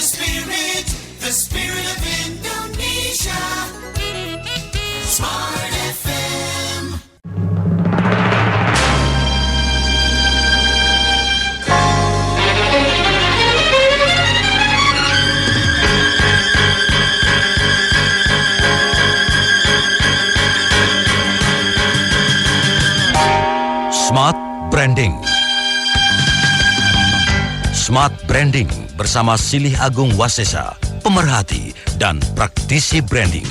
the spirit of Indonesia. Smart FM. Smart Branding. Smart Branding bersama Silih Agung Wasesa, pemerhati dan praktisi branding.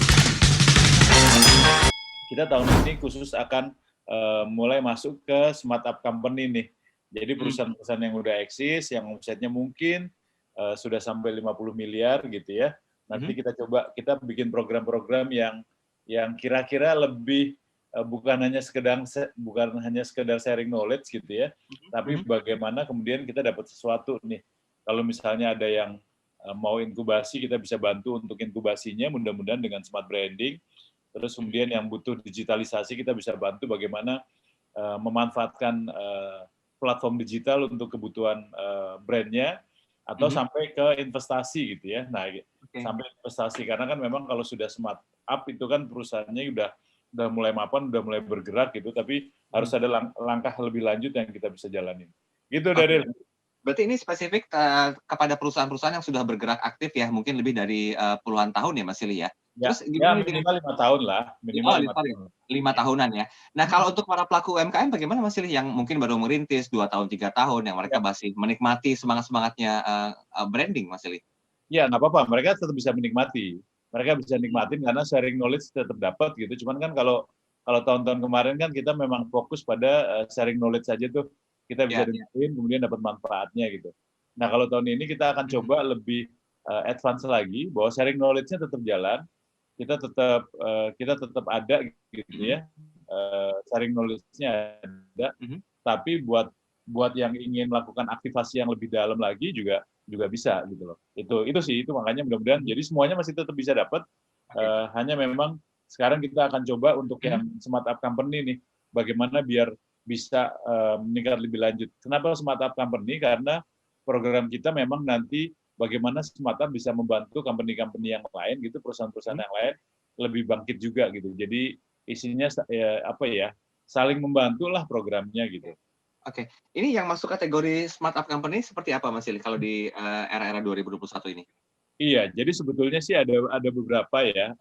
Kita tahun ini khusus akan mulai masuk ke Smart Up Company nih. Jadi perusahaan-perusahaan yang udah eksis, yang omsetnya mungkin sudah sampai 50 miliar gitu ya. Nanti kita coba, kita bikin program-program yang kira-kira lebih bukan hanya sekedar sharing knowledge gitu ya, tapi bagaimana kemudian kita dapat sesuatu nih. Kalau misalnya ada yang mau inkubasi, kita bisa bantu untuk inkubasinya, mudah-mudahan dengan smart branding. Terus kemudian yang butuh digitalisasi, kita bisa bantu bagaimana memanfaatkan platform digital untuk kebutuhan brandnya, atau sampai ke investasi gitu ya. Nah, sampai investasi, karena kan memang kalau sudah smart up itu kan perusahaannya udah mulai mapan, udah mulai bergerak gitu, tapi harus ada langkah lebih lanjut yang kita bisa jalanin. Gitu, Daryl. Berarti ini spesifik kepada perusahaan-perusahaan yang sudah bergerak aktif ya, mungkin lebih dari puluhan tahun ya, Mas Silih ya? Terus minimal 5 tahun lah. Minimal 5 tahunan ya. Nah, kalau untuk para pelaku UMKM bagaimana, Mas Silih, yang mungkin baru merintis 2 tahun, 3 tahun, yang mereka masih menikmati semangat-semangatnya branding, Mas Silih? Ya, nggak apa-apa. Mereka tetap bisa menikmati. Mereka bisa nikmatin karena sharing knowledge tetap dapat gitu. Cuman kan kalau tahun-tahun kemarin kan kita memang fokus pada sharing knowledge saja tuh. Kita bisa dengerin, kemudian dapat manfaatnya gitu. Nah, kalau tahun ini kita akan coba lebih advance lagi, bahwa sharing knowledge-nya tetap jalan, kita tetap ada gitu ya. Sharing knowledge-nya ada, tapi buat yang ingin melakukan aktivasi yang lebih dalam lagi juga bisa gitu loh. Itu makanya mudah-mudahan jadi semuanya masih tetap bisa dapat. Hanya memang sekarang kita akan coba untuk yang Smart Up Company nih, bagaimana biar bisa meningkat lebih lanjut. Kenapa Smart Up Company? Karena program kita memang nanti bagaimana Smart Up bisa membantu company-company yang lain gitu, perusahaan-perusahaan yang lain lebih bangkit juga gitu. Jadi isinya saling membantulah programnya gitu. Oke, ini yang masuk kategori Smart Up Company seperti apa, Mas Silih, kalau di era-era 2021 ini? Iya, jadi sebetulnya sih ada beberapa ya.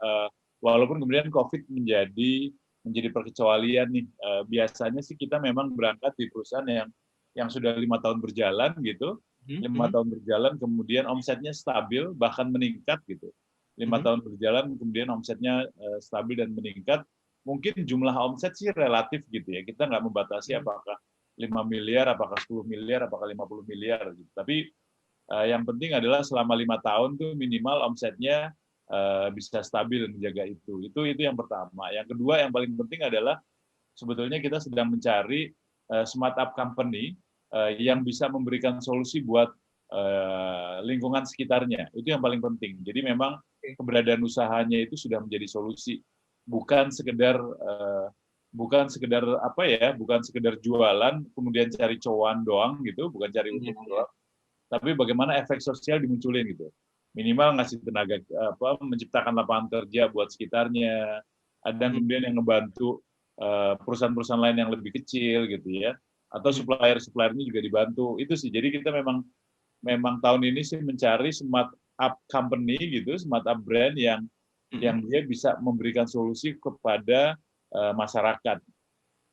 Walaupun kemudian COVID menjadi perkecualian nih. Biasanya sih kita memang berangkat di perusahaan yang sudah 5 tahun berjalan gitu. 5 tahun berjalan, kemudian omsetnya stabil, bahkan meningkat gitu. 5 tahun berjalan, kemudian omsetnya stabil dan meningkat. Mungkin jumlah omset sih relatif gitu ya. Kita nggak membatasi apakah 5 miliar, apakah 10 miliar, apakah 50 miliar. Gitu. Tapi yang penting adalah selama 5 tahun tuh minimal omsetnya bisa stabil dan menjaga itu. Itu yang pertama. Yang kedua yang paling penting adalah sebetulnya kita sedang mencari smart up company yang bisa memberikan solusi buat lingkungan sekitarnya. Itu yang paling penting. Jadi memang keberadaan usahanya itu sudah menjadi solusi, bukan sekedar jualan kemudian cari cuan doang gitu, bukan cari untung doang, tapi bagaimana efek sosial dimunculin gitu. Minimal ngasih tenaga menciptakan lapangan kerja buat sekitarnya, ada kemudian yang ngebantu perusahaan-perusahaan lain yang lebih kecil gitu ya, atau supplier-suppliernya juga dibantu. Itu sih. Jadi kita memang tahun ini sih mencari smart up company gitu, smart up brand yang dia bisa memberikan solusi kepada masyarakat.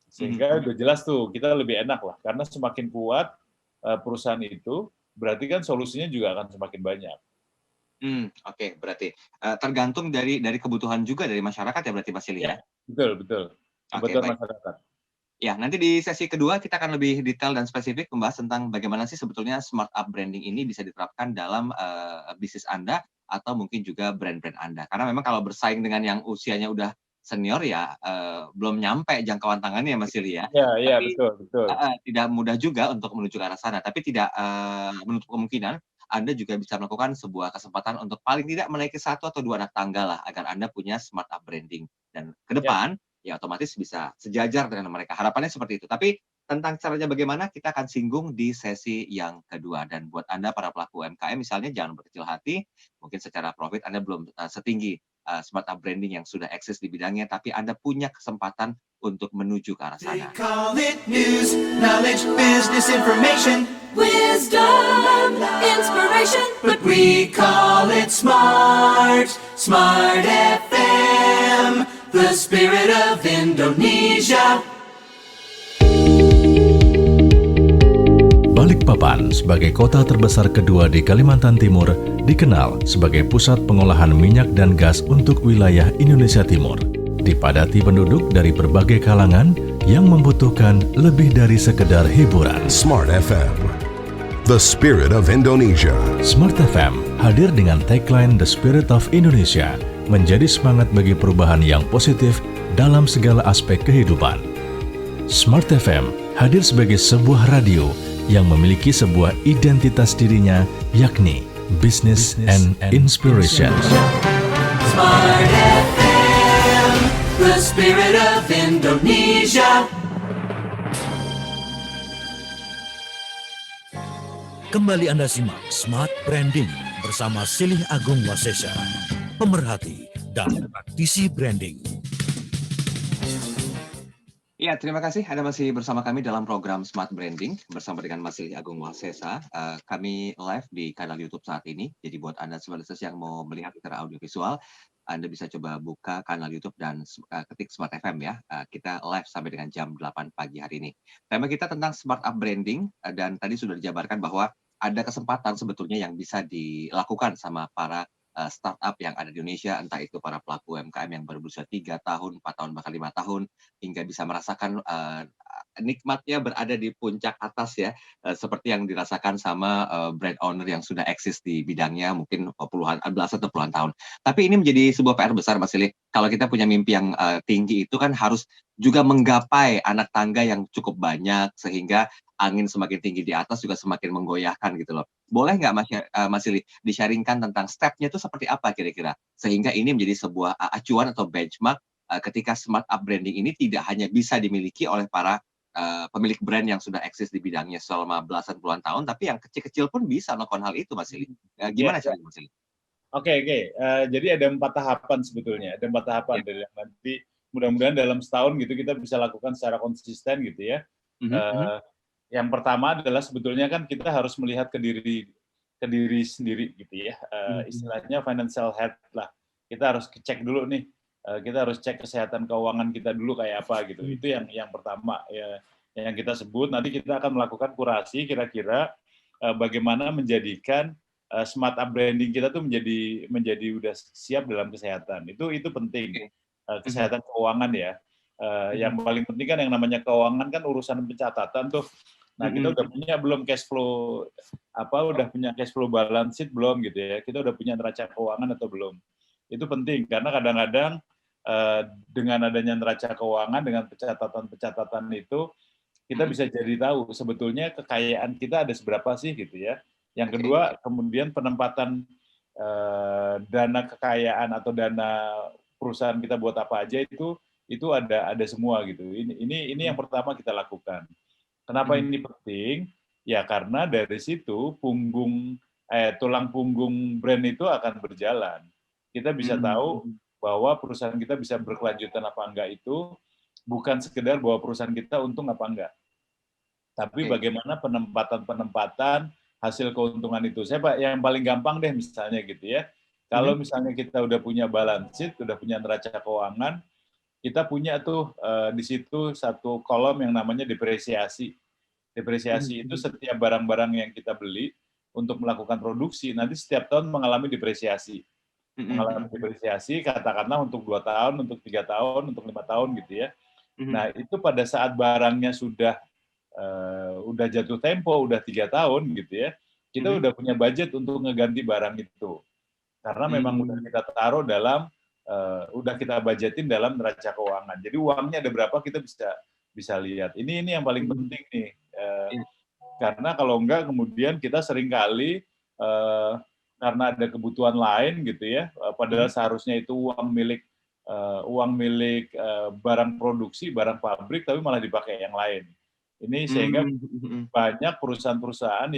Sehingga udah jelas tuh kita lebih enak lah, karena semakin kuat perusahaan itu, berarti kan solusinya juga akan semakin banyak. Oke, berarti tergantung dari kebutuhan juga dari masyarakat ya, berarti Mas Silih ya? Betul. Kebutuhan masyarakat. Ya, nanti di sesi kedua kita akan lebih detail dan spesifik membahas tentang bagaimana sih sebetulnya smart up branding ini bisa diterapkan dalam bisnis Anda atau mungkin juga brand-brand Anda. Karena memang kalau bersaing dengan yang usianya udah senior ya belum nyampe jangkauan tangannya, Mas Silih ya. Iya, betul. Tidak mudah juga untuk menuju ke arah sana, tapi tidak menutup kemungkinan Anda juga bisa melakukan sebuah kesempatan untuk paling tidak menaiki 1 atau 2 anak tangga lah, agar Anda punya smart up branding. Dan ke depan, ya otomatis bisa sejajar dengan mereka. Harapannya seperti itu. Tapi Tentang caranya bagaimana kita akan singgung di sesi yang kedua. Dan buat Anda para pelaku UMKM misalnya jangan berkecil hati, mungkin secara profit Anda belum setinggi startup branding yang sudah eksis di bidangnya, tapi Anda punya kesempatan untuk menuju ke arah They sana. call it news, knowledge, business information, Wisdom, inspiration, but we call it smart, Smart FM, the spirit of Indonesia. Balikpapan sebagai kota terbesar kedua di Kalimantan Timur dikenal sebagai pusat pengolahan minyak dan gas untuk wilayah Indonesia Timur. Dipadati penduduk dari berbagai kalangan yang membutuhkan lebih dari sekedar hiburan. Smart FM, the spirit of Indonesia. Smart FM hadir dengan tagline The Spirit of Indonesia, menjadi semangat bagi perubahan yang positif dalam segala aspek kehidupan. Smart FM hadir sebagai sebuah radio yang memiliki sebuah identitas dirinya, yakni Business and Inspiration. Smart FM, the spirit of Indonesia. Kembali Anda simak Smart Branding bersama Silih Agung Wasesa, pemerhati dan praktisi branding. Ya, terima kasih Anda masih bersama kami dalam program Smart Branding bersama dengan Mas Silih Agung Wasesa. Kami live di kanal YouTube saat ini. Jadi buat Anda sobat yang mau melihat secara audiovisual, Anda bisa coba buka kanal YouTube dan ketik Smart FM ya. Kita live sampai dengan jam 8 pagi hari ini. Tema kita tentang Smart Up Branding dan tadi sudah dijabarkan bahwa ada kesempatan sebetulnya yang bisa dilakukan sama para startup yang ada di Indonesia, entah itu para pelaku UMKM yang baru berusia 3 tahun, 4 tahun, bahkan 5 tahun, hingga bisa merasakan nikmatnya berada di puncak atas ya, seperti yang dirasakan sama brand owner yang sudah eksis di bidangnya mungkin belasan atau puluhan tahun. Tapi ini menjadi sebuah PR besar Mas Silih. Kalau kita punya mimpi yang tinggi itu kan harus juga menggapai anak tangga yang cukup banyak, sehingga angin semakin tinggi di atas juga semakin menggoyahkan gitu loh. Boleh nggak Mas Silih di-sharingkan tentang step-nya itu seperti apa kira-kira? Sehingga ini menjadi sebuah acuan atau benchmark ketika smart up branding ini tidak hanya bisa dimiliki oleh para pemilik brand yang sudah eksis di bidangnya selama belasan puluhan tahun, tapi yang kecil-kecil pun bisa melakukan hal itu Mas Silih. Gimana caranya Mas Silih? Oke. Jadi ada 4 tahapan sebetulnya. Ada 4 tahapan dari yang nanti mudah-mudahan dalam setahun gitu kita bisa lakukan secara konsisten gitu ya. Yang pertama adalah sebetulnya kan kita harus melihat ke diri sendiri gitu ya. Istilahnya financial health lah. Kita harus cek dulu nih. Kita harus cek kesehatan keuangan kita dulu kayak apa gitu. Itu yang pertama ya, yang kita sebut. Nanti kita akan melakukan kurasi kira-kira bagaimana menjadikan smart up branding kita tuh menjadi udah siap dalam kesehatan. Itu penting. Kesehatan keuangan ya. Yang paling penting kan yang namanya keuangan kan urusan pencatatan tuh. Nah, kita udah punya belum cash flow udah punya cash flow balance sheet belum gitu ya. Kita udah punya neraca keuangan atau belum. Itu penting karena kadang-kadang dengan adanya neraca keuangan dengan pencatatan itu kita bisa jadi tahu sebetulnya kekayaan kita ada seberapa sih gitu ya. Yang kedua, kemudian penempatan dana kekayaan atau dana perusahaan kita buat apa aja itu ada semua gitu. Ini yang pertama kita lakukan. Kenapa ini penting? Ya karena dari situ tulang punggung brand itu akan berjalan. Kita bisa tahu bahwa perusahaan kita bisa berkelanjutan apa enggak itu bukan sekedar bahwa perusahaan kita untung apa enggak. Tapi bagaimana penempatan hasil keuntungan itu. Yang paling gampang deh misalnya gitu ya. Kalau misalnya kita udah punya balance sheet, udah punya neraca keuangan, kita punya tuh di situ satu kolom yang namanya depresiasi. Depresiasi itu setiap barang-barang yang kita beli untuk melakukan produksi, nanti setiap tahun mengalami depresiasi. Mengalami depresiasi, katakanlah untuk 2 tahun, untuk 3 tahun, untuk 5 tahun gitu ya. Nah, itu pada saat barangnya sudah jatuh tempo, udah 3 tahun gitu ya, kita udah punya budget untuk ngeganti barang itu. Karena memang udah kita taruh dalam, udah kita budgetin dalam neraca keuangan. Jadi uangnya ada berapa kita bisa lihat. Ini yang paling penting nih. Karena kalau enggak kemudian kita seringkali karena ada kebutuhan lain gitu ya, padahal seharusnya itu uang milik barang produksi, barang pabrik, tapi malah dipakai yang lain. Ini sehingga banyak perusahaan-perusahaan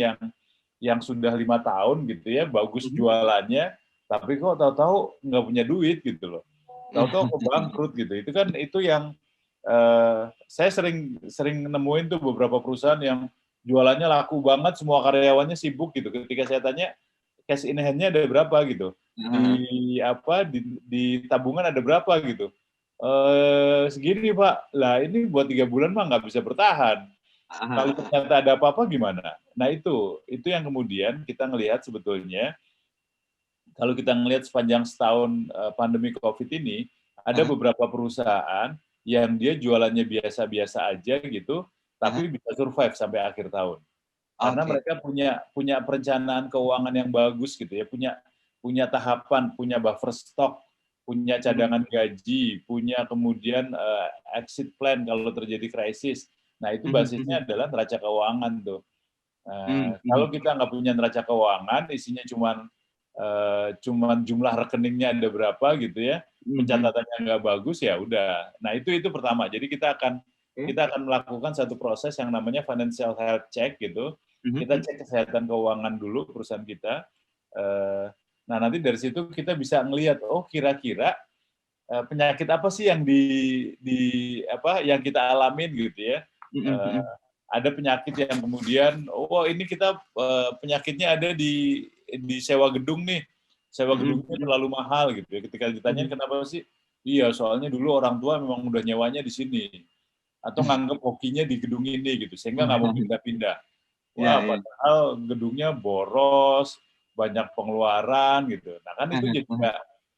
yang sudah 5 tahun gitu ya, bagus jualannya, tapi kok tahu-tahu nggak punya duit gitu loh. Tahu-tahu kok bangkrut gitu. Itu yang saya sering nemuin tuh beberapa perusahaan yang jualannya laku banget, semua karyawannya sibuk gitu. Ketika saya tanya cash in hand-nya ada berapa gitu, di tabungan ada berapa gitu. Segini Pak, lah ini buat 3 bulan mah nggak bisa bertahan. Kalau ternyata ada apa-apa gimana? Nah itu yang kemudian kita ngelihat sebetulnya, kalau kita ngelihat sepanjang setahun pandemi COVID ini, ada beberapa perusahaan yang dia jualannya biasa-biasa aja gitu, tapi bisa survive sampai akhir tahun. Karena mereka punya perencanaan keuangan yang bagus gitu ya, punya tahapan, punya buffer stock, punya cadangan gaji, punya kemudian exit plan kalau terjadi krisis. Nah itu basisnya adalah neraca keuangan tuh. Kalau kita nggak punya neraca keuangan, isinya cuman jumlah rekeningnya ada berapa gitu ya, pencatatannya nggak bagus ya udah. Nah itu pertama. Jadi kita akan melakukan satu proses yang namanya financial health check gitu. Kita cek kesehatan keuangan dulu perusahaan kita. Nah nanti dari situ kita bisa ngelihat, oh kira-kira penyakit apa sih yang yang kita alamin gitu ya. Ada penyakit yang kemudian, oh ini kita penyakitnya ada di sewa gedung nih, sewa gedungnya terlalu mahal gitu ya. Ketika ditanyain kenapa sih, iya soalnya dulu orang tua memang udah nyewanya di sini, atau nganggep hokinya di gedung ini gitu, sehingga nggak mau pindah-pindah. Wah padahal gedungnya boros, banyak pengeluaran gitu. Nah kan itu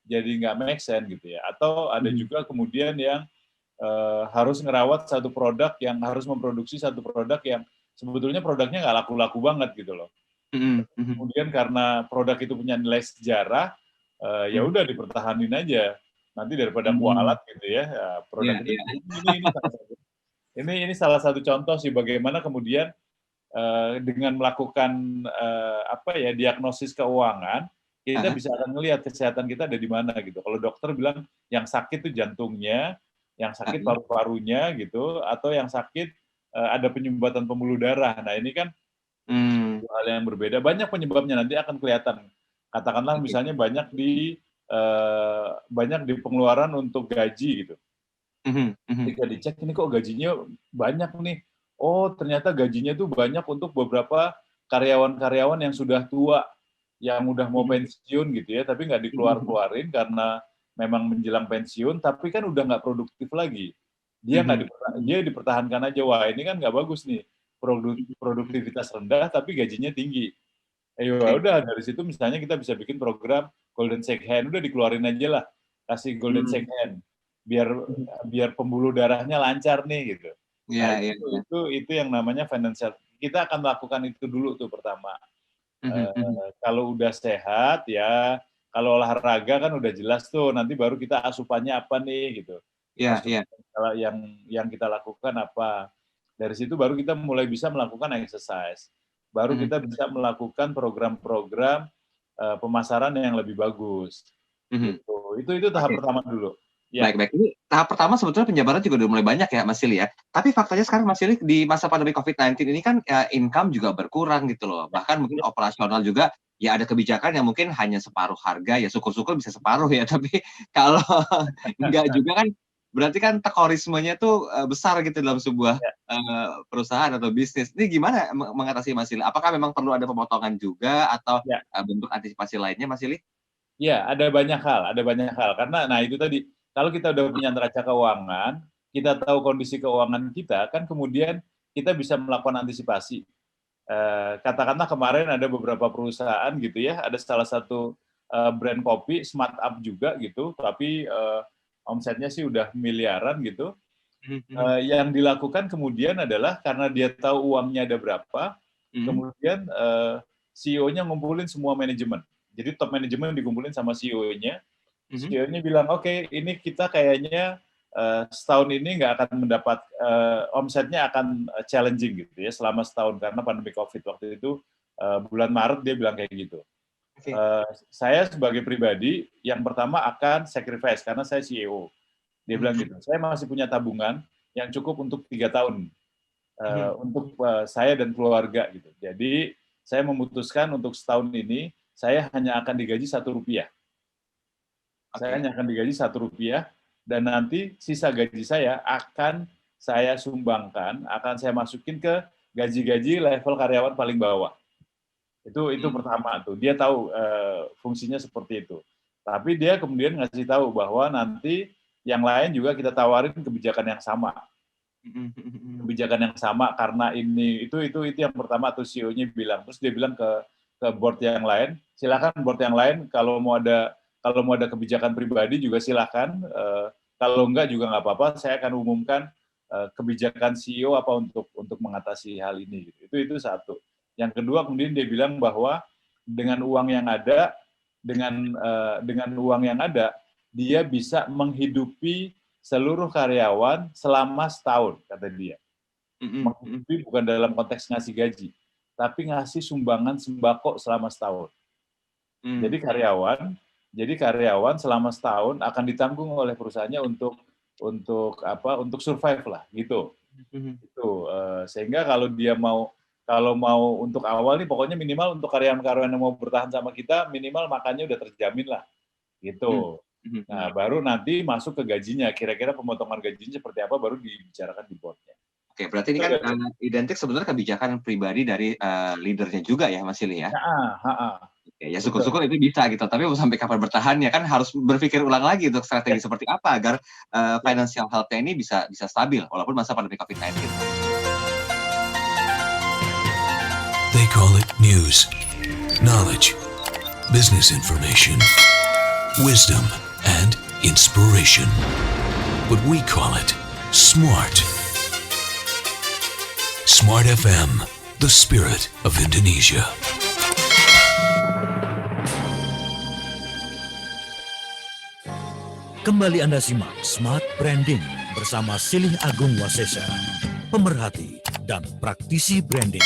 jadi nggak make sense gitu ya. Atau ada juga kemudian yang harus ngerawat satu produk, yang harus memproduksi satu produk yang sebetulnya produknya nggak laku-laku banget gitu loh. Kemudian karena produk itu punya nilai sejarah, ya udah dipertahanin aja. Nanti daripada kualat gitu ya, produk itu. Ini salah satu contoh sih bagaimana kemudian dengan melakukan diagnosis keuangan, kita bisa akan melihat kesehatan kita ada di mana gitu. Kalau dokter bilang yang sakit itu jantungnya, yang sakit paru-parunya gitu, atau yang sakit ada penyumbatan pembuluh darah. Nah ini kan hal yang berbeda. Banyak penyebabnya nanti akan kelihatan. Katakanlah misalnya banyak di pengeluaran untuk gaji gitu. Ketika dicek ini kok gajinya banyak nih. Oh ternyata gajinya tuh banyak untuk beberapa karyawan-karyawan yang sudah tua, yang udah mau pensiun gitu ya, tapi nggak dikeluarin karena memang menjelang pensiun, tapi kan udah nggak produktif lagi. Dia dia dipertahankan aja. Wah ini kan nggak bagus nih, produktivitas rendah tapi gajinya tinggi. Udah dari situ misalnya kita bisa bikin program golden shake hand, udah dikeluarin aja lah, kasih golden shake hand, biar pembuluh darahnya lancar nih gitu. Itu yang namanya financial. Kita akan melakukan itu dulu tuh pertama. Kalau udah sehat ya, kalau olahraga kan udah jelas tuh, nanti baru kita asupannya apa nih gitu. Kalau yang kita lakukan apa. Dari situ baru kita mulai bisa melakukan exercise. Baru kita bisa melakukan program-program pemasaran yang lebih bagus. Gitu. Itu tahap pertama dulu. Ya. Baik. Ini tahap pertama sebetulnya penjabaran juga udah mulai banyak ya, Mas Silly ya. Tapi faktanya sekarang Mas Silly di masa pandemi COVID-19 ini kan income juga berkurang gitu loh. Bahkan mungkin operasional juga ya ada kebijakan yang mungkin hanya separuh harga, ya syukur-syukur bisa separuh ya. Tapi kalau enggak juga kan berarti kan tekorismenya tuh besar gitu dalam sebuah perusahaan atau bisnis. Ini gimana mengatasi Mas Silly? Apakah memang perlu ada pemotongan juga atau bentuk antisipasi lainnya Mas Silly? Ya, ada banyak hal. Karena itu tadi, kalau kita udah punya neraca keuangan, kita tahu kondisi keuangan kita, kan kemudian kita bisa melakukan antisipasi. Katakanlah kemarin ada beberapa perusahaan gitu ya, ada salah satu brand kopi, Smart Up juga gitu, tapi omsetnya sih udah miliaran gitu. Yang dilakukan kemudian adalah karena dia tahu uangnya ada berapa, kemudian CEO-nya ngumpulin semua manajemen. Jadi top manajemen dikumpulin sama CEO-nya. CEO-nya bilang, oke, ini kita kayaknya setahun ini nggak akan mendapat, omsetnya akan challenging gitu ya selama setahun karena pandemi COVID waktu itu bulan Maret dia bilang kayak gitu. Saya sebagai pribadi yang pertama akan sacrifice karena saya CEO. Dia bilang gitu, saya masih punya tabungan yang cukup untuk 3 tahun untuk saya dan keluarga gitu. Jadi saya memutuskan untuk setahun ini saya hanya akan digaji Rp1. Saya hanya akan digaji Rp1 dan nanti sisa gaji saya akan saya sumbangkan, akan saya masukin ke gaji-gaji level karyawan paling bawah. Itu pertama tuh. Dia tahu fungsinya seperti itu. Tapi dia kemudian ngasih tahu bahwa nanti yang lain juga kita tawarin kebijakan yang sama. Kebijakan yang sama karena ini itu yang pertama tuh CEO-nya bilang. Terus dia bilang ke board yang lain, silakan board yang lain kalau mau ada kebijakan pribadi juga silakan. Kalau enggak juga nggak apa-apa. Saya akan umumkan kebijakan CEO apa untuk mengatasi hal ini. Gitu. Itu satu. Yang kedua kemudian dia bilang bahwa dengan uang yang ada, dengan uang yang ada, dia bisa menghidupi seluruh karyawan selama setahun, kata dia. Menghidupi bukan dalam konteks ngasih gaji, tapi ngasih sumbangan sembako selama setahun. Jadi karyawan selama setahun akan ditanggung oleh perusahaannya untuk survive lah, gitu. Sehingga kalau mau untuk awal nih, pokoknya minimal untuk karyawan-karyawan yang mau bertahan sama kita, minimal makannya udah terjamin lah, gitu. Nah, baru nanti masuk ke gajinya, kira-kira pemotongan gajinya seperti apa, baru dibicarakan di board-nya. Oke, berarti ini kan identik sebenarnya kebijakan pribadi dari leadernya juga ya, Mas Silih ya? Oke, ya syukur-syukur itu bisa gitu, tapi mau sampai kapan bertahan ya kan harus berpikir ulang lagi untuk strategi seperti apa agar financial health-nya ini bisa stabil walaupun masa pandemi COVID-19. They call it news, knowledge, business information, wisdom, and inspiration. But we call it smart. Smart FM, the spirit of Indonesia. Kembali Anda simak Smart Branding bersama Silih Agung Wasesa, pemerhati dan praktisi branding.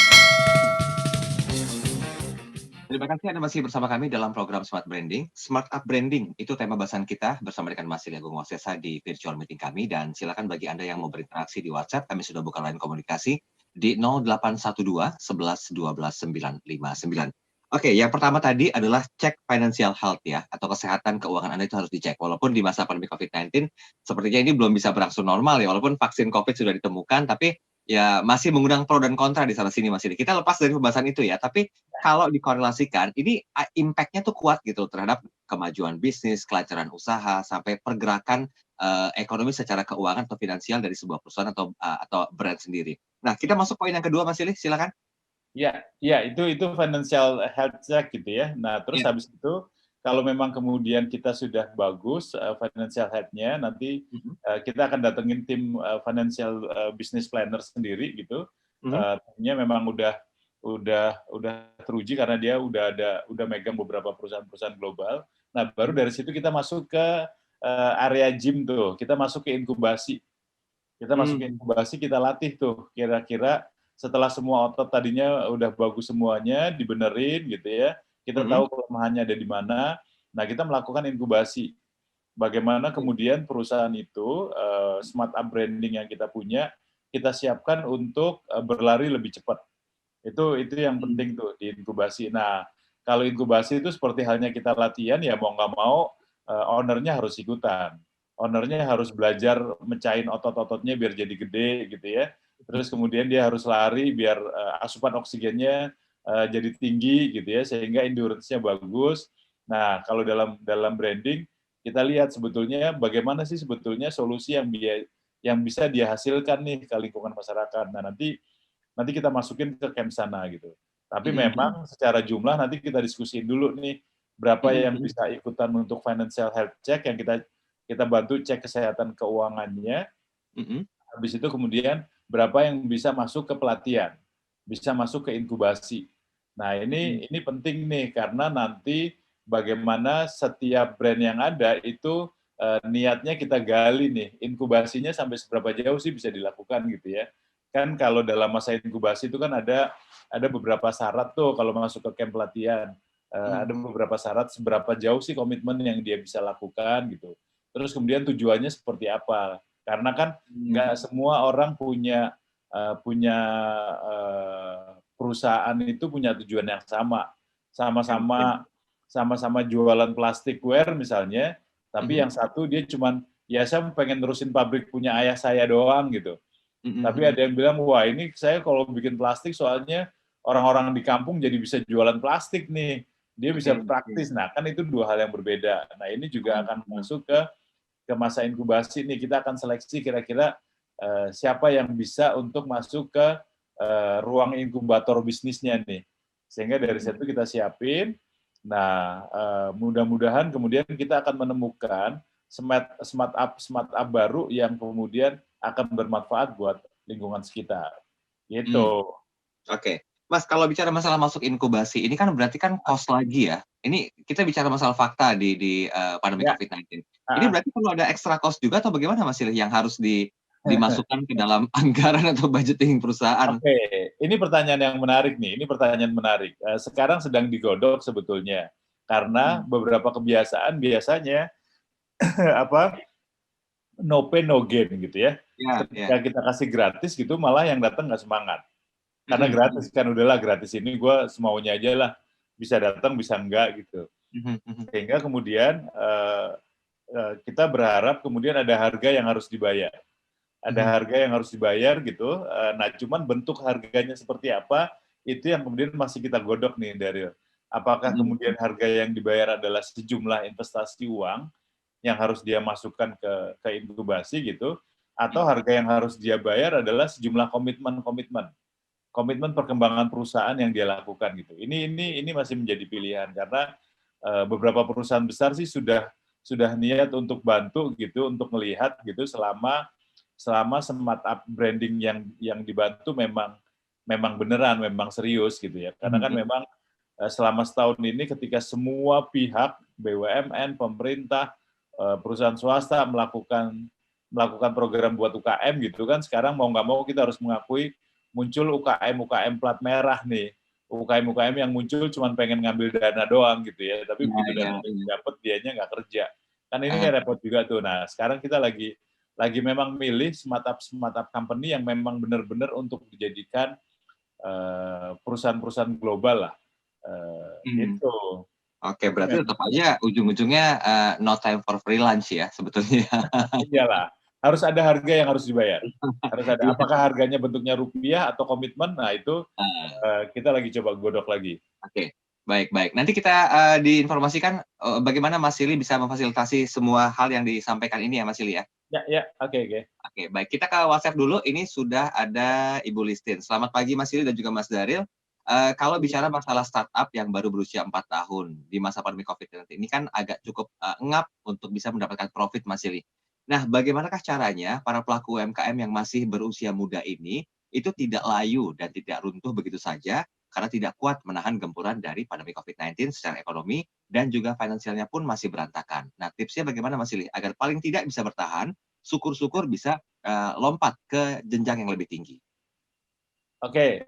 Terima kasih Anda masih bersama kami dalam program Smart Branding. Smart Up Branding, itu tema bahasan kita bersama dengan Mas Silih Agung Wasesa di virtual meeting kami. Dan silakan bagi Anda yang mau berinteraksi di WhatsApp, kami sudah buka line komunikasi di 0812 11 12 959. Oke, yang pertama tadi adalah cek financial health ya, atau kesehatan keuangan Anda itu harus dicek. Walaupun di masa pandemi COVID-19, sepertinya ini belum bisa berangsur normal ya, walaupun vaksin COVID sudah ditemukan, tapi ya masih mengundang pro dan kontra di sana-sini Mas Silih. Kita lepas dari pembahasan itu ya, tapi kalau dikorelasikan, ini impact-nya tuh kuat gitu terhadap kemajuan bisnis, kelancaran usaha, sampai pergerakan ekonomi secara keuangan atau finansial dari sebuah perusahaan atau brand sendiri. Nah, kita masuk poin yang kedua Mas Silih, silakan. Ya, itu financial health check gitu ya. Nah, terus habis itu kalau memang kemudian kita sudah bagus financial health-nya, nanti kita akan datengin tim financial business planner sendiri gitu. Timnya memang udah teruji karena dia udah megang beberapa perusahaan-perusahaan global. Nah, baru dari situ kita masuk ke area gym tuh. Kita masuk ke inkubasi. Kita latih tuh kira-kira setelah semua otot tadinya udah bagus semuanya, dibenerin gitu ya, kita tahu kelemahannya ada di mana, nah kita melakukan inkubasi. Bagaimana kemudian perusahaan itu, smart up branding yang kita punya, kita siapkan untuk berlari lebih cepat. Itu yang penting tuh di inkubasi. Nah, kalau inkubasi itu seperti halnya kita latihan, ya mau nggak mau, owner-nya harus ikutan. Owner-nya harus belajar mecahin otot-ototnya biar jadi gede gitu ya. Terus kemudian dia harus lari biar asupan oksigennya jadi tinggi gitu ya, sehingga endurance-nya bagus. Nah, kalau dalam branding kita lihat sebetulnya bagaimana sih sebetulnya solusi yang bisa dia hasilkan nih ke lingkungan masyarakat. Nah, nanti kita masukin ke camp sana gitu. Tapi memang secara jumlah nanti kita diskusiin dulu nih berapa yang bisa ikutan untuk financial health check yang kita bantu cek kesehatan keuangannya. Habis itu kemudian berapa yang bisa masuk ke pelatihan, bisa masuk ke inkubasi. Nah, ini penting nih, karena nanti bagaimana setiap brand yang ada itu niatnya kita gali nih, inkubasinya sampai seberapa jauh sih bisa dilakukan gitu ya. Kan kalau dalam masa inkubasi itu kan ada beberapa syarat tuh kalau masuk ke camp pelatihan. Ada beberapa syarat seberapa jauh sih komitmen yang dia bisa lakukan gitu. Terus kemudian tujuannya seperti apa. Karena kan nggak semua orang punya punya perusahaan itu punya tujuan yang sama-sama jualan plasticware misalnya, tapi yang satu dia cuman ya saya pengen nerusin pabrik punya ayah saya doang gitu. Tapi ada yang bilang, wah ini saya kalau bikin plastik soalnya orang-orang di kampung jadi bisa jualan plastik nih, dia bisa praktis. Nah kan itu dua hal yang berbeda. Nah ini juga akan masuk ke masa inkubasi nih, kita akan seleksi kira-kira siapa yang bisa untuk masuk ke ruang inkubator bisnisnya nih. Sehingga dari situ kita siapin. Nah, mudah-mudahan kemudian kita akan menemukan smart up baru yang kemudian akan bermanfaat buat lingkungan sekitar. Gitu. Oke. Mas, kalau bicara masalah masuk inkubasi, ini kan berarti kan cost lagi ya. Ini kita bicara masalah fakta di pandemi COVID-19. Ini berarti perlu ada extra cost juga atau bagaimana Mas Silih yang harus dimasukkan ke dalam anggaran atau budgeting perusahaan? Oke, ini pertanyaan yang menarik nih. Ini pertanyaan menarik. Sekarang sedang digodok sebetulnya karena beberapa kebiasaan biasanya no pain no gain gitu ya. Ketika kita kasih gratis gitu, malah yang datang nggak semangat. Karena gratis kan udahlah gratis ini gue semaunya aja lah, bisa datang bisa enggak gitu. Sehingga kemudian kita berharap kemudian ada harga yang harus dibayar. Ada harga yang harus dibayar gitu. Nah, cuman bentuk harganya seperti apa, itu yang kemudian masih kita godok nih dari apakah kemudian harga yang dibayar adalah sejumlah investasi uang yang harus dia masukkan ke inkubasi gitu, atau harga yang harus dia bayar adalah sejumlah komitmen perkembangan perusahaan yang dia lakukan gitu. Ini masih menjadi pilihan karena beberapa perusahaan besar sih sudah niat untuk bantu gitu, untuk melihat gitu selama smart up branding yang dibantu memang beneran, memang serius gitu ya. Karena kan memang selama setahun ini ketika semua pihak BUMN, pemerintah, perusahaan swasta melakukan program buat UKM gitu kan, sekarang mau nggak mau kita harus mengakui muncul UKM plat merah nih. UKM yang muncul cuma pengen ngambil dana doang gitu ya, tapi begitu dana dapat dianya nggak kerja. Kan ini repot juga tuh. Nah, sekarang kita lagi memang milih smart up company yang memang benar-benar untuk dijadikan perusahaan-perusahaan global lah. Gitu. Oke, berarti tetap aja ujung-ujungnya no time for freelance ya sebetulnya. Iyalah, harus ada harga yang harus dibayar. Harus ada. Apakah harganya bentuknya rupiah atau komitmen? Nah itu kita lagi coba godok lagi. Oke, baik. Nanti kita diinformasikan bagaimana Mas Silih bisa memfasilitasi semua hal yang disampaikan ini ya Mas Silih ya. Ya, oke. Oke, baik. Kita ke WhatsApp dulu. Ini sudah ada Ibu Listin. Selamat pagi Mas Silih dan juga Mas Daril. Kalau bicara masalah startup yang baru berusia 4 tahun di masa pandemi COVID-19 ini kan agak cukup ngap untuk bisa mendapatkan profit Mas Silih. Nah, bagaimanakah caranya para pelaku UMKM yang masih berusia muda ini itu tidak layu dan tidak runtuh begitu saja karena tidak kuat menahan gempuran dari pandemi COVID-19 secara ekonomi dan juga finansialnya pun masih berantakan. Nah, tipsnya bagaimana Mas Silih agar paling tidak bisa bertahan, syukur-syukur bisa lompat ke jenjang yang lebih tinggi? Oke,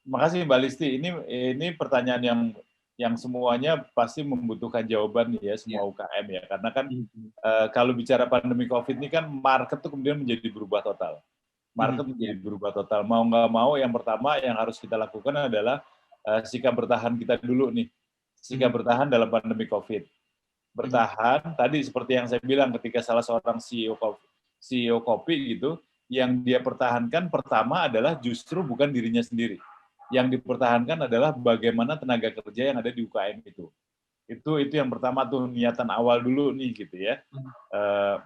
makasih Mbak Listi. Ini pertanyaan yang semuanya pasti membutuhkan jawaban nih ya, semua UKM ya. Karena kan kalau bicara pandemi COVID ini kan market tuh kemudian menjadi berubah total. Mau nggak mau yang pertama yang harus kita lakukan adalah sikap bertahan kita dulu nih. Sikap bertahan dalam pandemi COVID. Bertahan, tadi seperti yang saya bilang ketika salah seorang CEO kopi gitu, yang dia pertahankan pertama adalah justru bukan dirinya sendiri. Yang dipertahankan adalah bagaimana tenaga kerja yang ada di UKM itu. Itu yang pertama tuh niatan awal dulu nih gitu ya.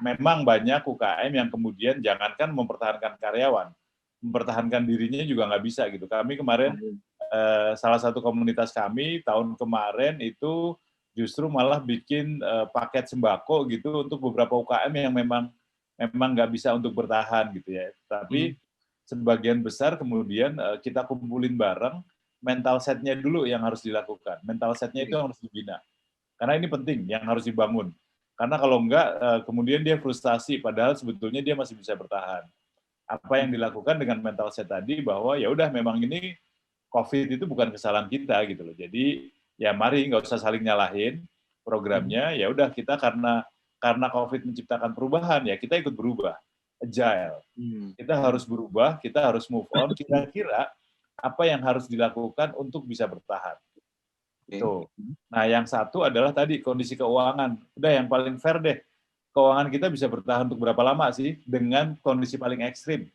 Memang banyak UKM yang kemudian jangankan mempertahankan karyawan, mempertahankan dirinya juga nggak bisa gitu. Kami kemarin salah satu komunitas kami tahun kemarin itu justru malah bikin paket sembako gitu untuk beberapa UKM yang memang nggak bisa untuk bertahan gitu ya. Tapi sebagian besar kemudian kita kumpulin bareng, mental set-nya dulu yang harus dilakukan. Mental set-nya itu harus dibina. Karena ini penting, yang harus dibangun. Karena kalau enggak, kemudian dia frustasi, padahal sebetulnya dia masih bisa bertahan. Apa yang dilakukan dengan mental set tadi, bahwa ya udah memang ini COVID itu bukan kesalahan kita gitu loh. Jadi ya mari nggak usah saling nyalahin programnya, ya udah kita karena COVID menciptakan perubahan, ya kita ikut berubah. agile. Kita harus berubah, kita harus move on. Kira-kira apa yang harus dilakukan untuk bisa bertahan. Itu. Nah, yang satu adalah tadi kondisi keuangan. Udah yang paling fair deh. Keuangan kita bisa bertahan untuk berapa lama sih dengan kondisi paling ekstrim?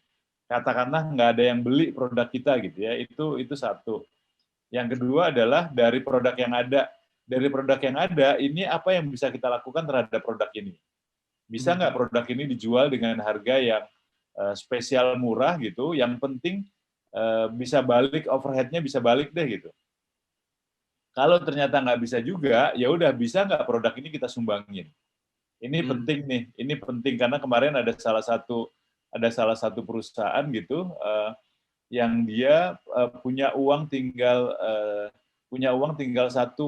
Katakanlah nggak ada yang beli produk kita gitu ya. Itu satu. Yang kedua adalah dari produk yang ada. Dari produk yang ada, ini apa yang bisa kita lakukan terhadap produk ini? Bisa nggak produk ini dijual dengan harga yang spesial murah gitu? Yang penting bisa balik, overhead-nya bisa balik deh gitu. Kalau ternyata nggak bisa juga, ya udah bisa nggak produk ini kita sumbangin? Ini penting nih, ini penting karena kemarin ada salah satu perusahaan gitu yang dia punya uang tinggal 1,2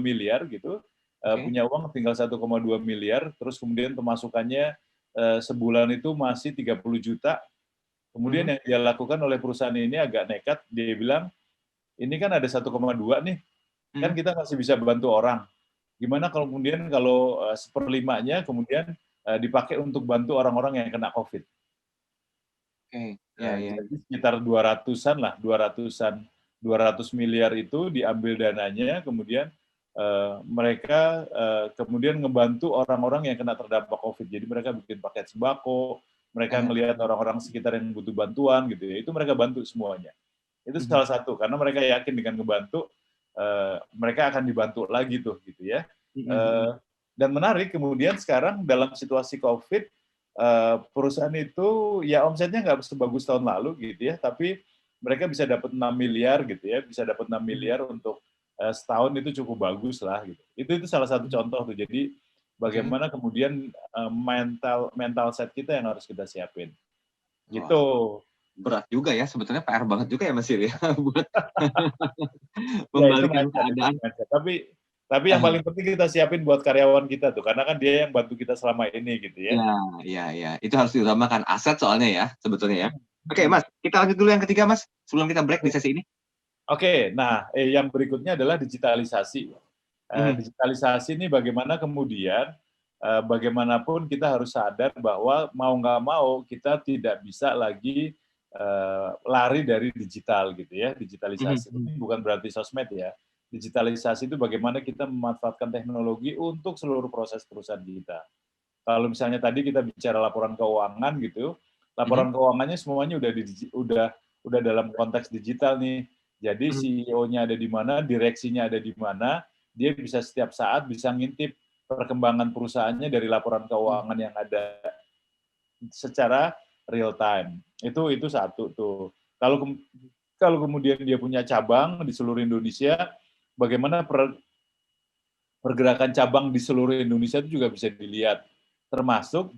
miliar gitu, punya uang tinggal 1,2 miliar, terus kemudian pemasukannya sebulan itu masih 30 juta. Kemudian yang dia lakukan oleh perusahaan ini agak nekat, dia bilang, ini kan ada 1,2 nih, kan kita masih bisa bantu orang. Gimana kalau kemudian kalau 1/5-nya kemudian dipakai untuk bantu orang-orang yang kena COVID. Jadi sekitar 200-an lah, 200 miliar itu diambil dananya, kemudian mereka kemudian ngebantu orang-orang yang kena terdampak COVID. Jadi mereka bikin paket sembako, mereka ngelihat orang-orang sekitar yang butuh bantuan gitu ya, itu mereka bantu semuanya. Itu salah satu, karena mereka yakin dengan ngebantu, mereka akan dibantu lagi tuh gitu ya. Dan menarik kemudian sekarang dalam situasi COVID, perusahaan itu ya omsetnya nggak sebagus tahun lalu gitu ya, tapi mereka bisa dapat 6 miliar gitu ya, bisa dapat 6 miliar untuk setahun, itu cukup bagus lah gitu. Itu salah satu contoh tuh. Jadi bagaimana kemudian mental set kita yang harus kita siapin. Gitu. Berat juga ya, sebetulnya PR banget juga ya Mas Sir ya buat membalikan keadaan. Tapi yang paling penting kita siapin buat karyawan kita tuh, karena kan dia yang bantu kita selama ini gitu ya. Iya. Itu harus diutamakan, aset soalnya ya, sebetulnya ya. Oke, Mas, kita lanjut dulu yang ketiga, Mas, sebelum kita break di sesi ini. Oke, nah yang berikutnya adalah digitalisasi. Digitalisasi ini bagaimana kemudian, bagaimanapun kita harus sadar bahwa mau nggak mau kita tidak bisa lagi lari dari digital gitu ya. Digitalisasi ini bukan berarti sosmed ya. Digitalisasi itu bagaimana kita memanfaatkan teknologi untuk seluruh proses perusahaan kita. Kalau misalnya tadi kita bicara laporan keuangan gitu, laporan keuangannya semuanya udah dalam konteks digital nih. Jadi CEO-nya ada di mana, direksinya ada di mana, dia bisa setiap saat bisa ngintip perkembangan perusahaannya dari laporan keuangan yang ada secara real time. Itu satu tuh. Kalau kemudian dia punya cabang di seluruh Indonesia, bagaimana pergerakan cabang di seluruh Indonesia itu juga bisa dilihat, termasuk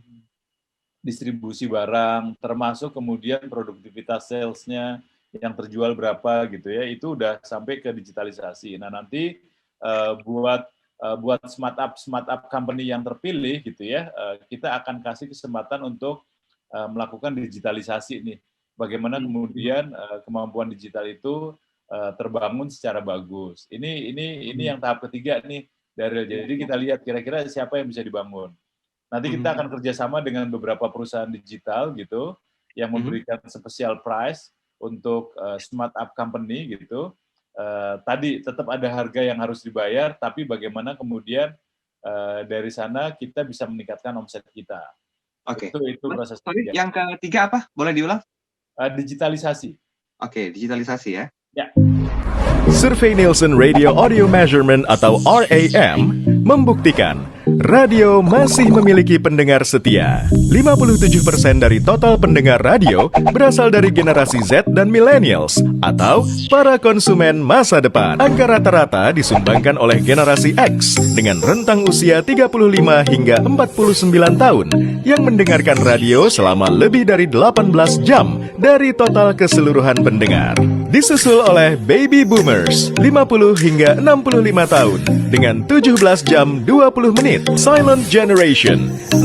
distribusi barang, termasuk kemudian produktivitas sales-nya yang terjual berapa gitu ya, itu udah sampai ke digitalisasi. Nah nanti buat smart up company yang terpilih gitu ya, kita akan kasih kesempatan untuk melakukan digitalisasi nih. Bagaimana kemudian kemampuan digital itu terbangun secara bagus. Ini yang tahap ketiga nih, Daryl. Jadi kita lihat kira-kira siapa yang bisa dibangun. Nanti kita akan kerjasama dengan beberapa perusahaan digital gitu, yang memberikan special price untuk smart up company gitu. Tadi tetap ada harga yang harus dibayar, tapi bagaimana kemudian dari sana kita bisa meningkatkan omset kita. Oke. Itu proses ketiga. Yang ketiga apa? Boleh diulang? Digitalisasi. Oke, digitalisasi ya. Ya. Survei Nielsen Radio Audio Measurement atau RAM membuktikan radio masih memiliki pendengar setia. 57% dari total pendengar radio berasal dari generasi Z dan millennials atau para konsumen masa depan. Angka rata-rata disumbangkan oleh generasi X dengan rentang usia 35 hingga 49 tahun yang mendengarkan radio selama lebih dari 18 jam dari total keseluruhan pendengar. Disusul oleh Baby Boomers 50 hingga 65 tahun dengan 17 jam 20 menit. Silent Generation 65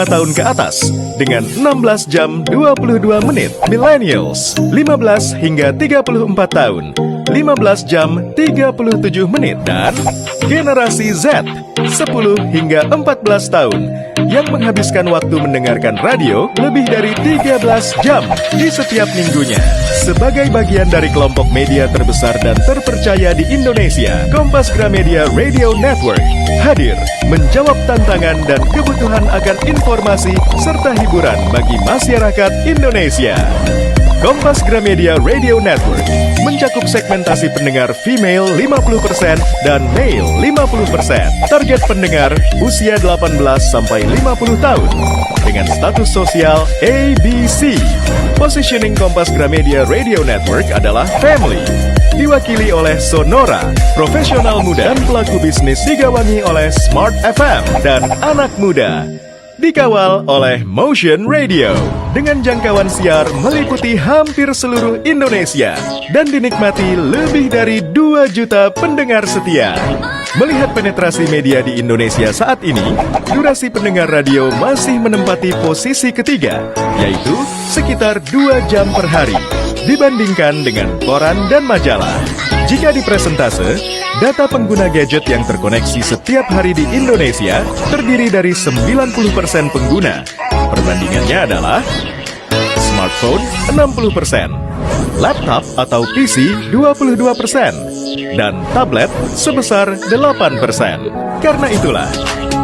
tahun ke atas dengan 16 jam 22 menit. Millennials 15 hingga 34 tahun 15 jam 37 menit. Dan generasi Z 10 hingga 14 tahun yang menghabiskan waktu mendengarkan radio lebih dari 13 jam di setiap minggunya. Sebagai bagian dari kelompok media terbesar dan terpercaya di Indonesia, Kompas Gramedia Radio Network hadir menjawab tantangan dan kebutuhan akan informasi serta hiburan bagi masyarakat Indonesia. Kompas Gramedia Radio Network mencakup segmentasi pendengar female 50% dan male 50%. Target pendengar usia 18 sampai 50 tahun dengan status sosial ABC. Positioning Kompas Gramedia Radio Network adalah family. Diwakili oleh Sonora, profesional muda dan pelaku bisnis digawangi oleh Smart FM dan anak muda. Dikawal oleh Motion Radio dengan jangkauan siar meliputi hampir seluruh Indonesia dan dinikmati lebih dari 2 juta pendengar setia. Melihat penetrasi media di Indonesia saat ini, durasi pendengar radio masih menempati posisi ketiga, yaitu sekitar 2 jam per hari dibandingkan dengan koran dan majalah. Jika dipresentase, data pengguna gadget yang terkoneksi setiap hari di Indonesia terdiri dari 90% pengguna. Perbandingannya adalah smartphone 60%, laptop atau PC 22%, dan tablet sebesar 8%. Karena itulah,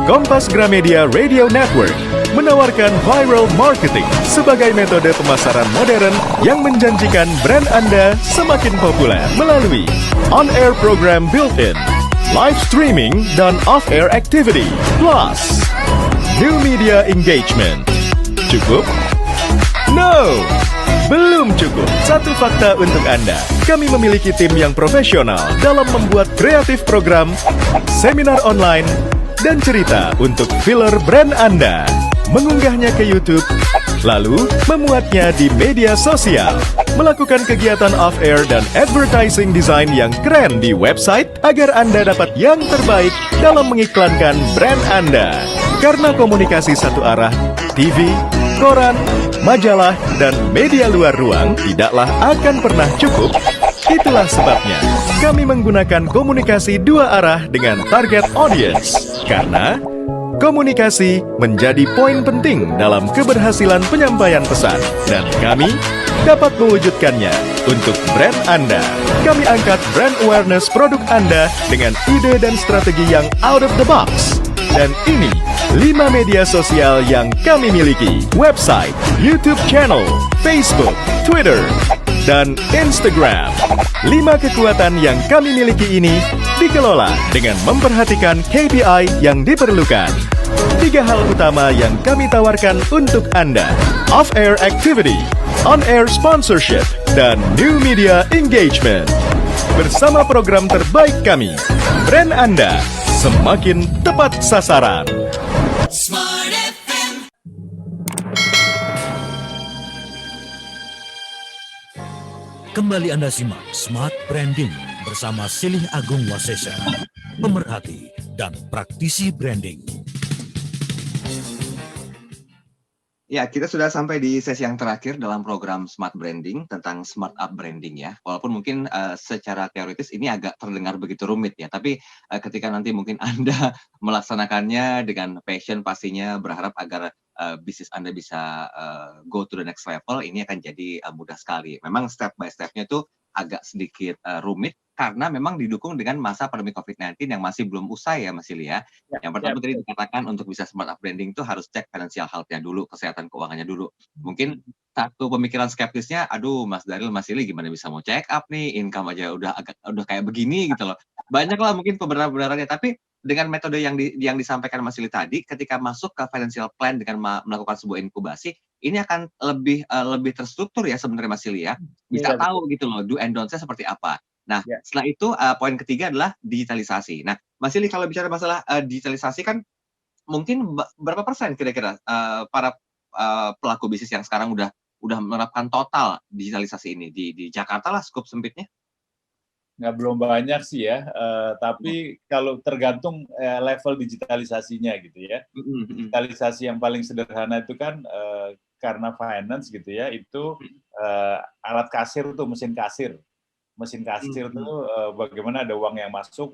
Kompas Gramedia Radio Network menawarkan viral marketing sebagai metode pemasaran modern yang menjanjikan brand Anda semakin populer melalui on-air program built-in, live streaming, dan off-air activity, plus new media engagement. Cukup? No! Belum cukup. Satu fakta untuk Anda. Kami memiliki tim yang profesional dalam membuat kreatif program, seminar online, dan cerita untuk filler brand Anda. Mengunggahnya ke YouTube, lalu memuatnya di media sosial, melakukan kegiatan off-air dan advertising design yang keren di website agar Anda dapat yang terbaik dalam mengiklankan brand Anda. Karena komunikasi satu arah, TV, koran, majalah, dan media luar ruang tidaklah akan pernah cukup. Itulah sebabnya kami menggunakan komunikasi 2 arah dengan target audience. Karena komunikasi menjadi poin penting dalam keberhasilan penyampaian pesan, dan kami dapat mewujudkannya untuk brand Anda. Kami angkat brand awareness produk Anda dengan ide dan strategi yang out of the box. Dan ini 5 media sosial yang kami miliki: website, YouTube channel, Facebook, Twitter, dan Instagram. 5 kekuatan yang kami miliki ini dikelola dengan memperhatikan KPI yang diperlukan. 3 hal utama yang kami tawarkan untuk Anda: off-air activity, on-air sponsorship, dan new media engagement. Bersama program terbaik kami, brand Anda semakin tepat sasaran. Smart FM. Kembali Anda simak Smart Branding bersama Silih Agung Wasesa, pemerhati dan praktisi branding. Ya, kita sudah sampai di sesi yang terakhir dalam program Smart Branding tentang Smart Up Branding ya. Walaupun mungkin secara teoritis ini agak terdengar begitu rumit ya, tapi ketika nanti mungkin Anda melaksanakannya dengan passion, pastinya berharap agar bisnis Anda bisa go to the next level, ini akan jadi mudah sekali. Memang step by step-nya itu agak sedikit rumit karena memang didukung dengan masa pandemi COVID-19 yang masih belum usai ya Mas Ili ya. Yang pertama tadi dikatakan untuk bisa smart up branding itu harus cek financial health-nya dulu, kesehatan keuangannya dulu. Mungkin satu pemikiran skeptisnya, aduh Mas Daril, Mas Ili gimana bisa mau check up nih, income aja udah kayak begini gitu loh. Banyak lah mungkin kebenaran-kebenarannya, tapi dengan metode yang disampaikan Mas Ili tadi, ketika masuk ke financial plan dengan melakukan sebuah inkubasi, ini akan lebih terstruktur ya sebenarnya Mas Ili ya. Bisa tahu gitu loh do and don't-nya seperti apa. Nah, setelah itu poin ketiga adalah digitalisasi. Nah, Mas Ili kalau bicara masalah digitalisasi kan mungkin berapa persen kira-kira para pelaku bisnis yang sekarang udah menerapkan total digitalisasi ini di Jakarta lah skup sempitnya? Belum banyak sih ya, tapi kalau tergantung level digitalisasinya gitu ya. Digitalisasi yang paling sederhana itu kan karena finance gitu ya, itu alat kasir tuh, mesin kasir tuh bagaimana ada uang yang masuk,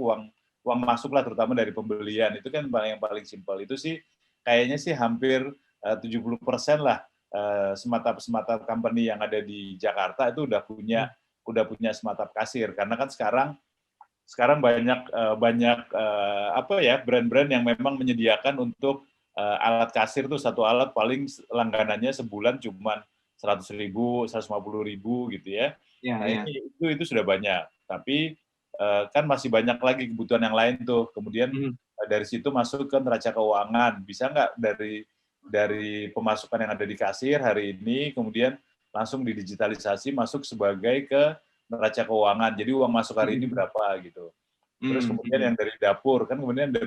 uang masuk lah terutama dari pembelian, itu kan yang paling simpel. Itu sih kayaknya sih hampir 70% lah smart up company yang ada di Jakarta itu udah punya smart up kasir, karena kan sekarang banyak apa ya, brand-brand yang memang menyediakan untuk alat kasir tuh, satu alat paling langganannya sebulan cuman 100.000, 150.000 gitu ya. Nah itu sudah banyak, tapi kan masih banyak lagi kebutuhan yang lain tuh. Kemudian dari situ masuk ke neraca keuangan. Bisa nggak dari pemasukan yang ada di kasir hari ini, kemudian langsung didigitalisasi masuk sebagai ke neraca keuangan. Jadi uang masuk hari ini berapa gitu. Terus kemudian yang dari dapur, kan kemudian ada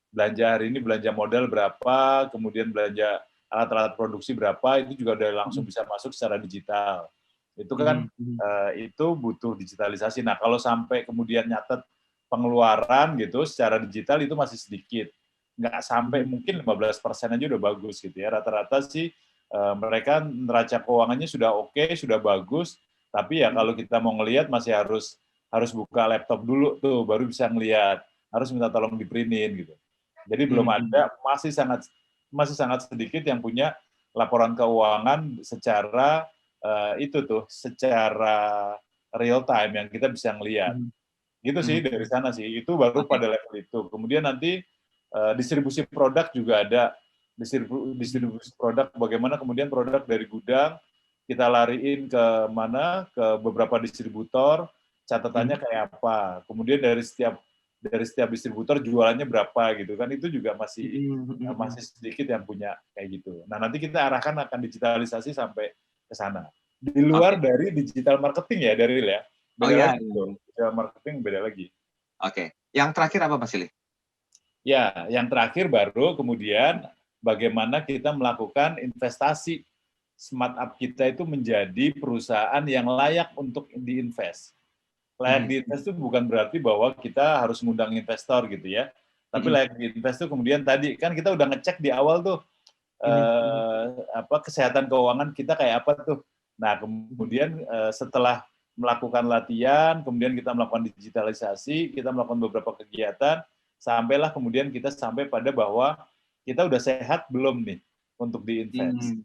belanja hari ini, belanja modal berapa, kemudian belanja alat-alat produksi berapa, itu juga udah langsung bisa masuk secara digital. Itu kan itu butuh digitalisasi. Nah, kalau sampai kemudian nyatet pengeluaran gitu secara digital itu masih sedikit. Nggak sampai mungkin 15% aja udah bagus gitu ya. Rata-rata sih mereka neraca keuangannya sudah oke, sudah bagus, tapi ya kalau kita mau ngelihat masih harus buka laptop dulu tuh baru bisa ngelihat. Harus minta tolong diprintin gitu. Jadi belum ada, masih sangat sedikit yang punya laporan keuangan secara secara real time yang kita bisa ngelihat. Gitu sih dari sana sih. Itu baru pada level itu. Kemudian nanti distribusi produk juga ada. Distribusi produk, bagaimana kemudian produk dari gudang kita lariin ke mana, ke beberapa distributor, catatannya kayak apa. Kemudian dari setiap distributor jualannya berapa gitu kan, itu juga masih sedikit yang punya kayak gitu. Nah, nanti kita arahkan akan digitalisasi sampai ke sana. Di luar dari digital marketing ya, Daryl ya. Digital marketing beda lagi. Oke. Yang terakhir apa, Mas Silih? Ya, yang terakhir baru kemudian bagaimana kita melakukan investasi smart up kita itu menjadi perusahaan yang layak untuk diinvest. Layak diinvest itu bukan berarti bahwa kita harus ngundang investor gitu ya. Tapi layak diinvest itu kemudian tadi kan kita udah ngecek di awal tuh kesehatan keuangan kita kayak apa tuh. Nah, kemudian setelah melakukan latihan, kemudian kita melakukan digitalisasi, kita melakukan beberapa kegiatan, sampailah kemudian kita sampai pada bahwa kita udah sehat belum nih untuk diinvest.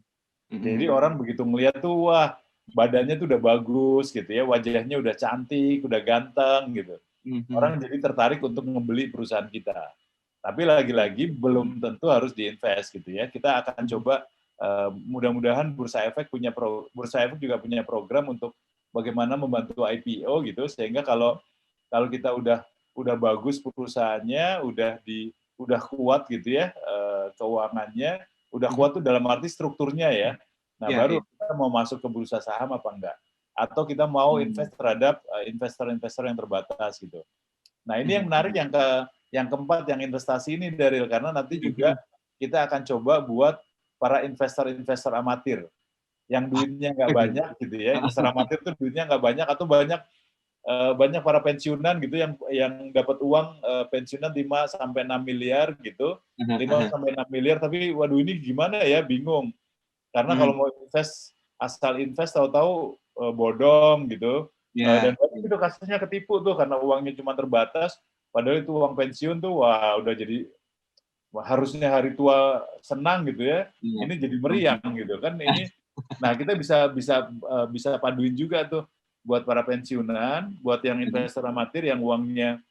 Jadi orang begitu melihat tuh, wah badannya tuh udah bagus gitu ya, wajahnya udah cantik, udah ganteng gitu. Orang jadi tertarik untuk membeli perusahaan kita. Tapi lagi-lagi belum tentu harus diinvest gitu ya. Kita akan coba mudah-mudahan Bursa Efek juga punya program untuk bagaimana membantu IPO gitu, sehingga kalau kita udah bagus perusahaannya, udah kuat gitu ya, keuangannya udah kuat tuh dalam arti strukturnya ya. Nah, baru kita mau masuk ke bursa saham apa enggak? Atau kita mau invest terhadap investor-investor yang terbatas gitu. Nah, ini yang menarik yang keempat, yang investasi ini, Daryl, karena nanti juga kita akan coba buat para investor-investor amatir yang duitnya nggak banyak gitu ya. Investor amatir tuh duitnya nggak banyak, atau banyak para pensiunan gitu yang dapat uang pensiunan 5 sampai 6 miliar gitu. 5 sampai 6 miliar, tapi waduh ini gimana ya, bingung. Karena kalau mau asal invest tahu-tahu bodong gitu. Dan banyak itu kasusnya ketipu tuh karena uangnya cuma terbatas, padahal itu uang pensiun tuh wah udah jadi harusnya hari tua senang gitu ya. Ini jadi meriang gitu kan ini. Nah, kita bisa paduin juga tuh buat para pensiunan, buat yang investor amatir yang uangnya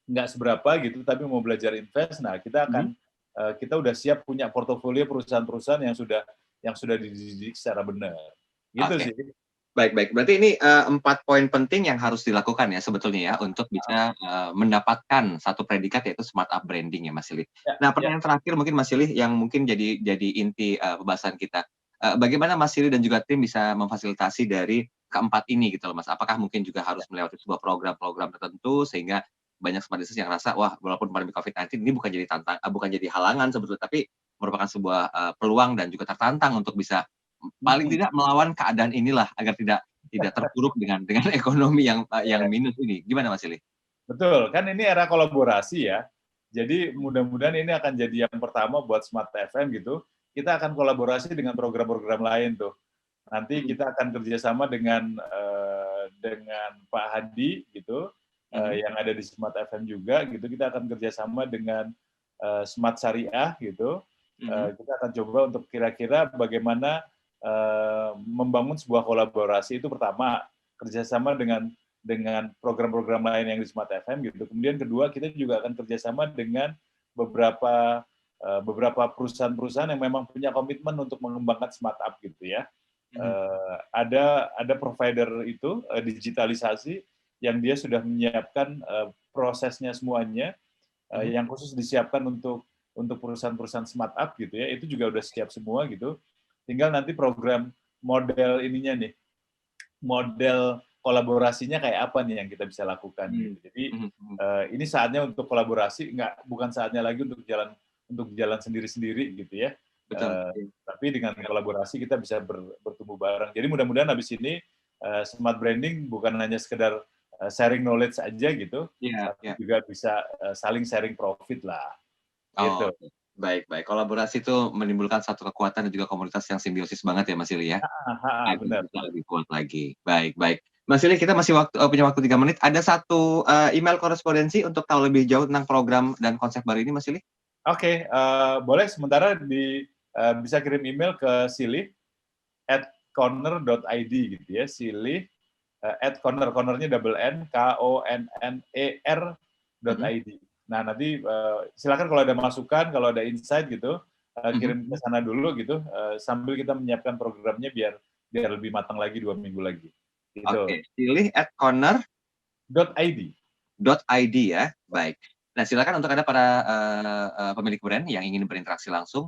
nggak seberapa gitu tapi mau belajar invest. Nah, kita udah siap punya portofolio perusahaan-perusahaan yang sudah dididik secara benar. Gitu sih. Baik. Berarti ini 4 poin penting yang harus dilakukan ya sebetulnya ya untuk bisa mendapatkan satu predikat yaitu smart up branding ya, Mas Silih. Nah, pertanyaan terakhir mungkin Mas Silih yang mungkin jadi inti pembahasan kita. Bagaimana Mas Silih dan juga tim bisa memfasilitasi dari keempat ini gitu loh, Mas? Apakah mungkin juga harus melewati sebuah program-program tertentu sehingga banyak smart business yang rasa wah walaupun pandemi COVID-19 ini bukan jadi halangan sebetulnya, tapi merupakan sebuah peluang dan juga tertantang untuk bisa paling tidak melawan keadaan inilah agar tidak terpuruk dengan ekonomi yang minus ini. Gimana Mas Silih? Betul, kan ini era kolaborasi ya. Jadi mudah-mudahan ini akan jadi yang pertama buat Smart FM gitu. Kita akan kolaborasi dengan program-program lain tuh. Nanti kita akan kerjasama dengan Pak Hadi gitu, yang ada di Smart FM juga gitu. Kita akan kerjasama dengan smart syariah gitu. Kita akan coba untuk kira-kira bagaimana membangun sebuah kolaborasi. Itu pertama, kerjasama dengan program-program lain yang di Smart FM gitu. Kemudian kedua, kita juga akan kerjasama dengan beberapa perusahaan-perusahaan yang memang punya komitmen untuk mengembangkan smart up gitu ya. Ada provider itu digitalisasi yang dia sudah menyiapkan prosesnya semuanya, yang khusus disiapkan untuk perusahaan-perusahaan smart up gitu ya. Itu juga udah siap semua gitu. Tinggal nanti program model ininya nih, model kolaborasinya kayak apa nih yang kita bisa lakukan gitu. Jadi ini saatnya untuk kolaborasi, bukan saatnya lagi untuk jalan sendiri-sendiri gitu ya. Tapi dengan kolaborasi kita bisa bertumbuh bareng. Jadi mudah-mudahan habis ini smart branding bukan hanya sekedar sharing knowledge aja gitu, tapi juga bisa saling sharing profit lah. Gitu. Baik. Kolaborasi itu menimbulkan satu kekuatan dan juga komunitas yang simbiosis banget ya Mas Silih ya. Benar. Lebih kuat lagi. Baik. Mas Silih, kita masih punya waktu 3 menit. Ada satu email korespondensi untuk tahu lebih jauh tentang program dan konsep baru ini, Mas Silih? Oke, boleh sementara bisa kirim email ke silih@corner.id gitu ya, silih @corner-nya double N, KONNER.id. Nah, nanti silakan kalau ada masukan, kalau ada insight gitu, kirim ke sana dulu gitu, sambil kita menyiapkan programnya biar lebih matang lagi 2 minggu lagi. Gitu. Oke, silih@corner.id ya, baik. Nah, silakan untuk Anda para pemilik brand yang ingin berinteraksi langsung,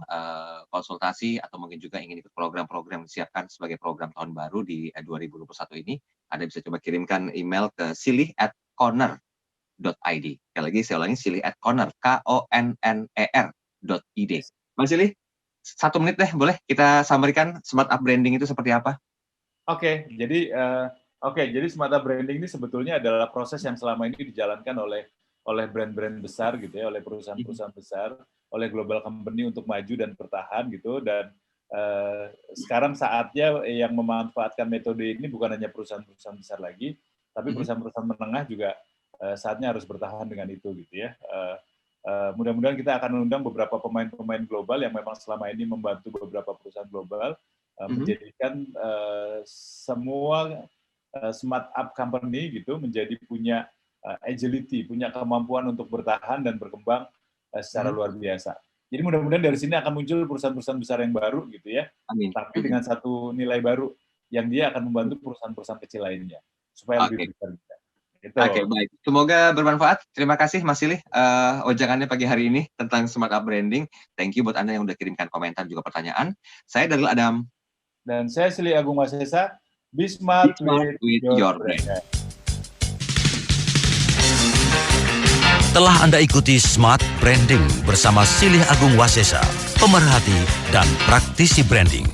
konsultasi, atau mungkin juga ingin ikut program-program yang disiapkan sebagai program tahun baru di 2021 ini, Anda bisa coba kirimkan email ke silih@corner.id. Sekali lagi saya ulangi, silih@corner, KONNER.id. Mas Silih, 1 menit deh boleh kita summary-kan smart up branding itu seperti apa? Oke, jadi smart up branding ini sebetulnya adalah proses yang selama ini dijalankan oleh brand-brand besar gitu ya, oleh perusahaan-perusahaan besar, oleh global company untuk maju dan bertahan gitu. Dan sekarang saatnya yang memanfaatkan metode ini bukan hanya perusahaan-perusahaan besar lagi, tapi perusahaan-perusahaan menengah juga saatnya harus bertahan dengan itu gitu ya. Mudah-mudahan kita akan mengundang beberapa pemain-pemain global yang memang selama ini membantu beberapa perusahaan global menjadikan semua smart up company gitu menjadi punya agility, punya kemampuan untuk bertahan dan berkembang secara luar biasa. Jadi mudah-mudahan dari sini akan muncul perusahaan-perusahaan besar yang baru gitu ya. Amin. Tapi dengan satu nilai baru yang dia akan membantu perusahaan-perusahaan kecil lainnya supaya lebih besar. Gitu. Oke, baik. Semoga bermanfaat. Terima kasih Mas Silih wejangannya pagi hari ini tentang smart up branding. Thank you buat Anda yang udah kirimkan komentar juga pertanyaan. Saya Daryl Adam. Dan saya Silih Agung Wasesa. Be smart with your brand. Telah Anda ikuti Smart Branding bersama Silih Agung Wasesa, pemerhati dan praktisi branding.